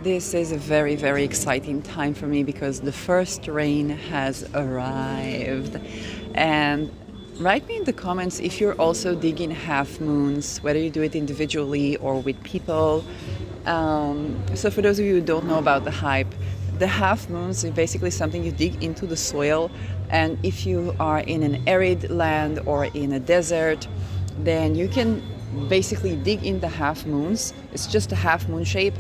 This is a very, very exciting time for me because the first rain has arrived. And write me in the comments if you're also digging half moons, whether you do it individually or with people. So, for those of you who don't know about the hype, the half moons is basically something you dig into the soil. And if you are in an arid land or in a desert, then you can basically dig in the half moons. It's just a half moon shape.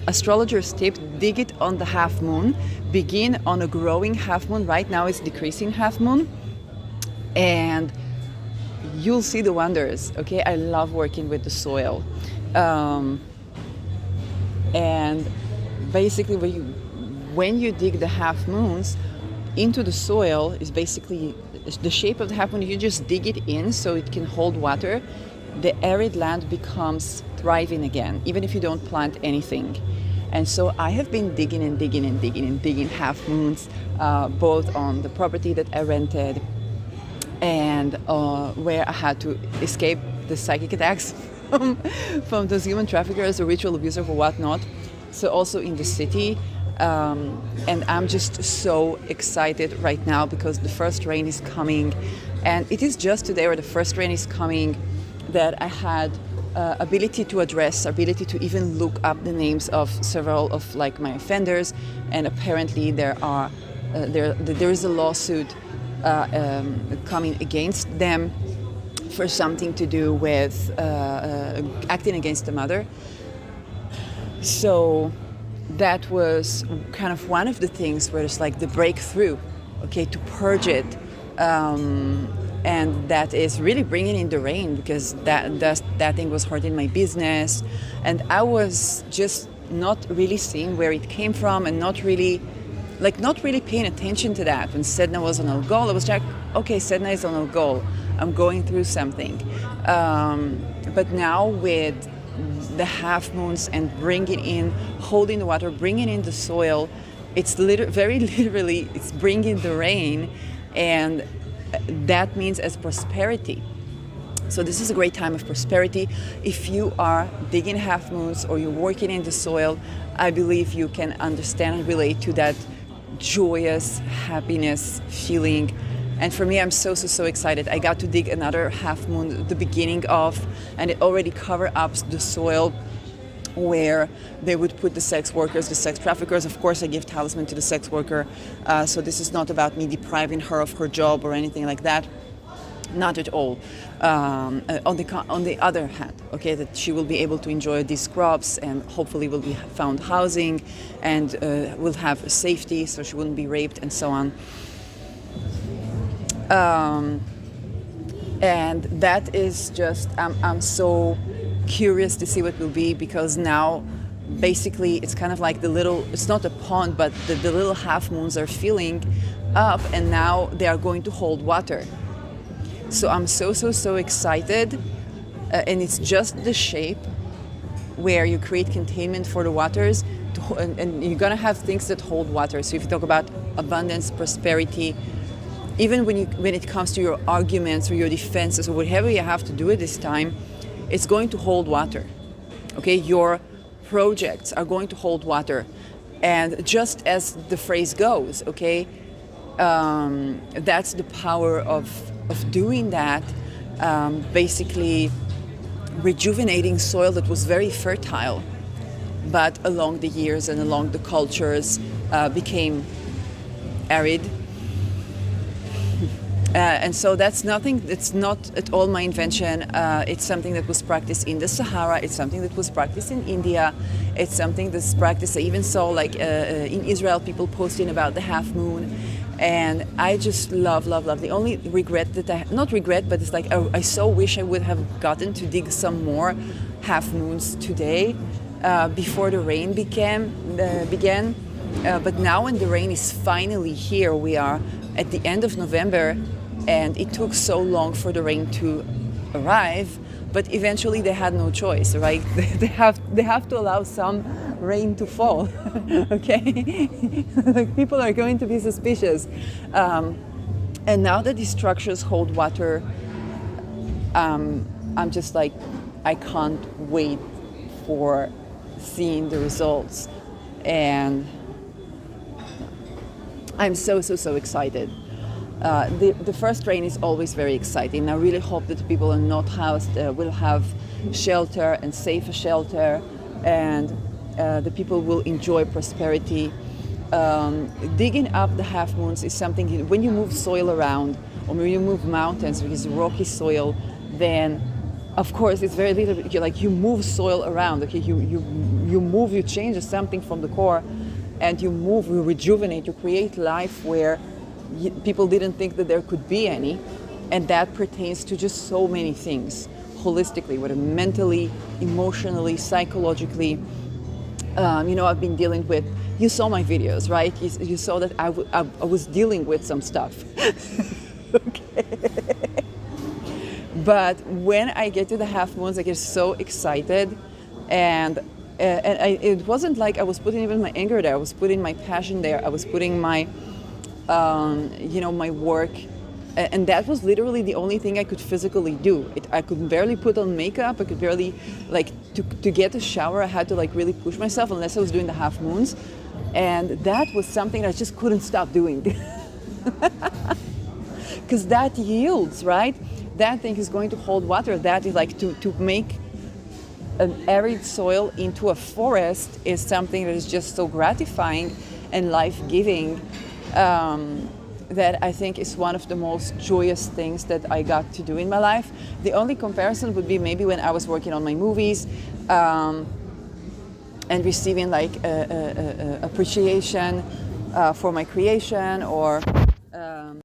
Astrologers tip: dig it on the half moon, begin on a growing half moon. Right now it's decreasing half moon, and you'll see the wonders. Okay, I love working with the soil. And basically when you dig the half moons into the soil, is basically the shape of the half moon. You just dig it in so it can hold water. The arid land becomes thriving again, even if you don't plant anything. And so I have been digging and digging and digging and digging half moons, both on the property that I rented and where I had to escape the psychic attacks from those human traffickers or ritual abusers or whatnot. So also in the city. And I'm just so excited right now because the first rain is coming. And it is just today where the first rain is coming that I had ability to even look up the names of several of like my offenders, and apparently there is a lawsuit coming against them for something to do with acting against the mother. So that was kind of one of the things where it's like the breakthrough, okay, to purge it. And that is really bringing in the rain, because that thing was hurting my business, and I was just not really seeing where it came from, and not really paying attention to that. When Sedna was on Algol, I was like, okay, Sedna is on Algol, I'm going through something. But now with the half moons and bringing in, holding the water, bringing in the soil, it's very literally, it's bringing the rain, and that means as prosperity. So this is a great time of prosperity. If you are digging half moons or you're working in the soil, I believe you can understand and relate to that joyous happiness feeling. And for me, I'm so excited. I got to dig another half moon at the beginning of, and it already covered up the soil where they would put the sex workers, the sex traffickers. Of course, I give talisman to the sex worker. So this is not about me depriving her of her job or anything like that. Not at all. On the other hand, okay, that she will be able to enjoy these crops and hopefully will be found housing and will have safety, so she wouldn't be raped and so on. And that is just, I'm so curious to see what will be, because now basically it's kind of like it's not a pond, but the little half moons are filling up, and now they are going to hold water. So I'm so excited. And it's just the shape where you create containment for the waters, and you're gonna have things that hold water. So if you talk about abundance, prosperity, even when it comes to your arguments or your defenses or whatever you have to do at this time, it's going to hold water. Okay, your projects are going to hold water. And just as the phrase goes, okay, that's the power of doing that, basically rejuvenating soil that was very fertile, but along the years and along the cultures became arid. And so it's not at all my invention. It's something that was practiced in the Sahara. It's something that was practiced in India. It's something that's practiced. I even saw in Israel people posting about the half moon. And I just love. The only regret that not regret, but it's like I so wish I would have gotten to dig some more half moons today before the rain began. But now when the rain is finally here, we are at the end of November, and it took so long for the rain to arrive, but eventually they had no choice, right? They have to allow some rain to fall, okay? Like, people are going to be suspicious. And now that these structures hold water, I'm just like, I can't wait for seeing the results. And I'm so excited. The first rain is always very exciting. I really hope that the people are not housed will have shelter and safe shelter, and the people will enjoy prosperity. Digging up the half moons is something, when you move soil around, or when you move mountains, because rocky soil, then of course it's very little, like you move soil around, okay, you move, you change something from the core, and you move, you rejuvenate, you create life where people didn't think that there could be any. And that pertains to just so many things, holistically, whether mentally, emotionally, psychologically. I've been dealing with, you saw my videos, right? You saw that I was dealing with some stuff. Okay. But when I get to the half moons, I get so excited, and it wasn't like I was putting even my anger there. I was putting my passion there. I was putting my, my work, and that was literally the only thing I could physically do. I could barely put on makeup. I could barely, to get a shower, I had to really push myself, unless I was doing the half moons, and that was something I just couldn't stop doing. Because that yields, right? That thing is going to hold water. That is to make an arid soil into a forest is something that is just so gratifying and life-giving, that I think is one of the most joyous things that I got to do in my life. The only comparison would be maybe when I was working on my movies, and receiving appreciation for my creation, or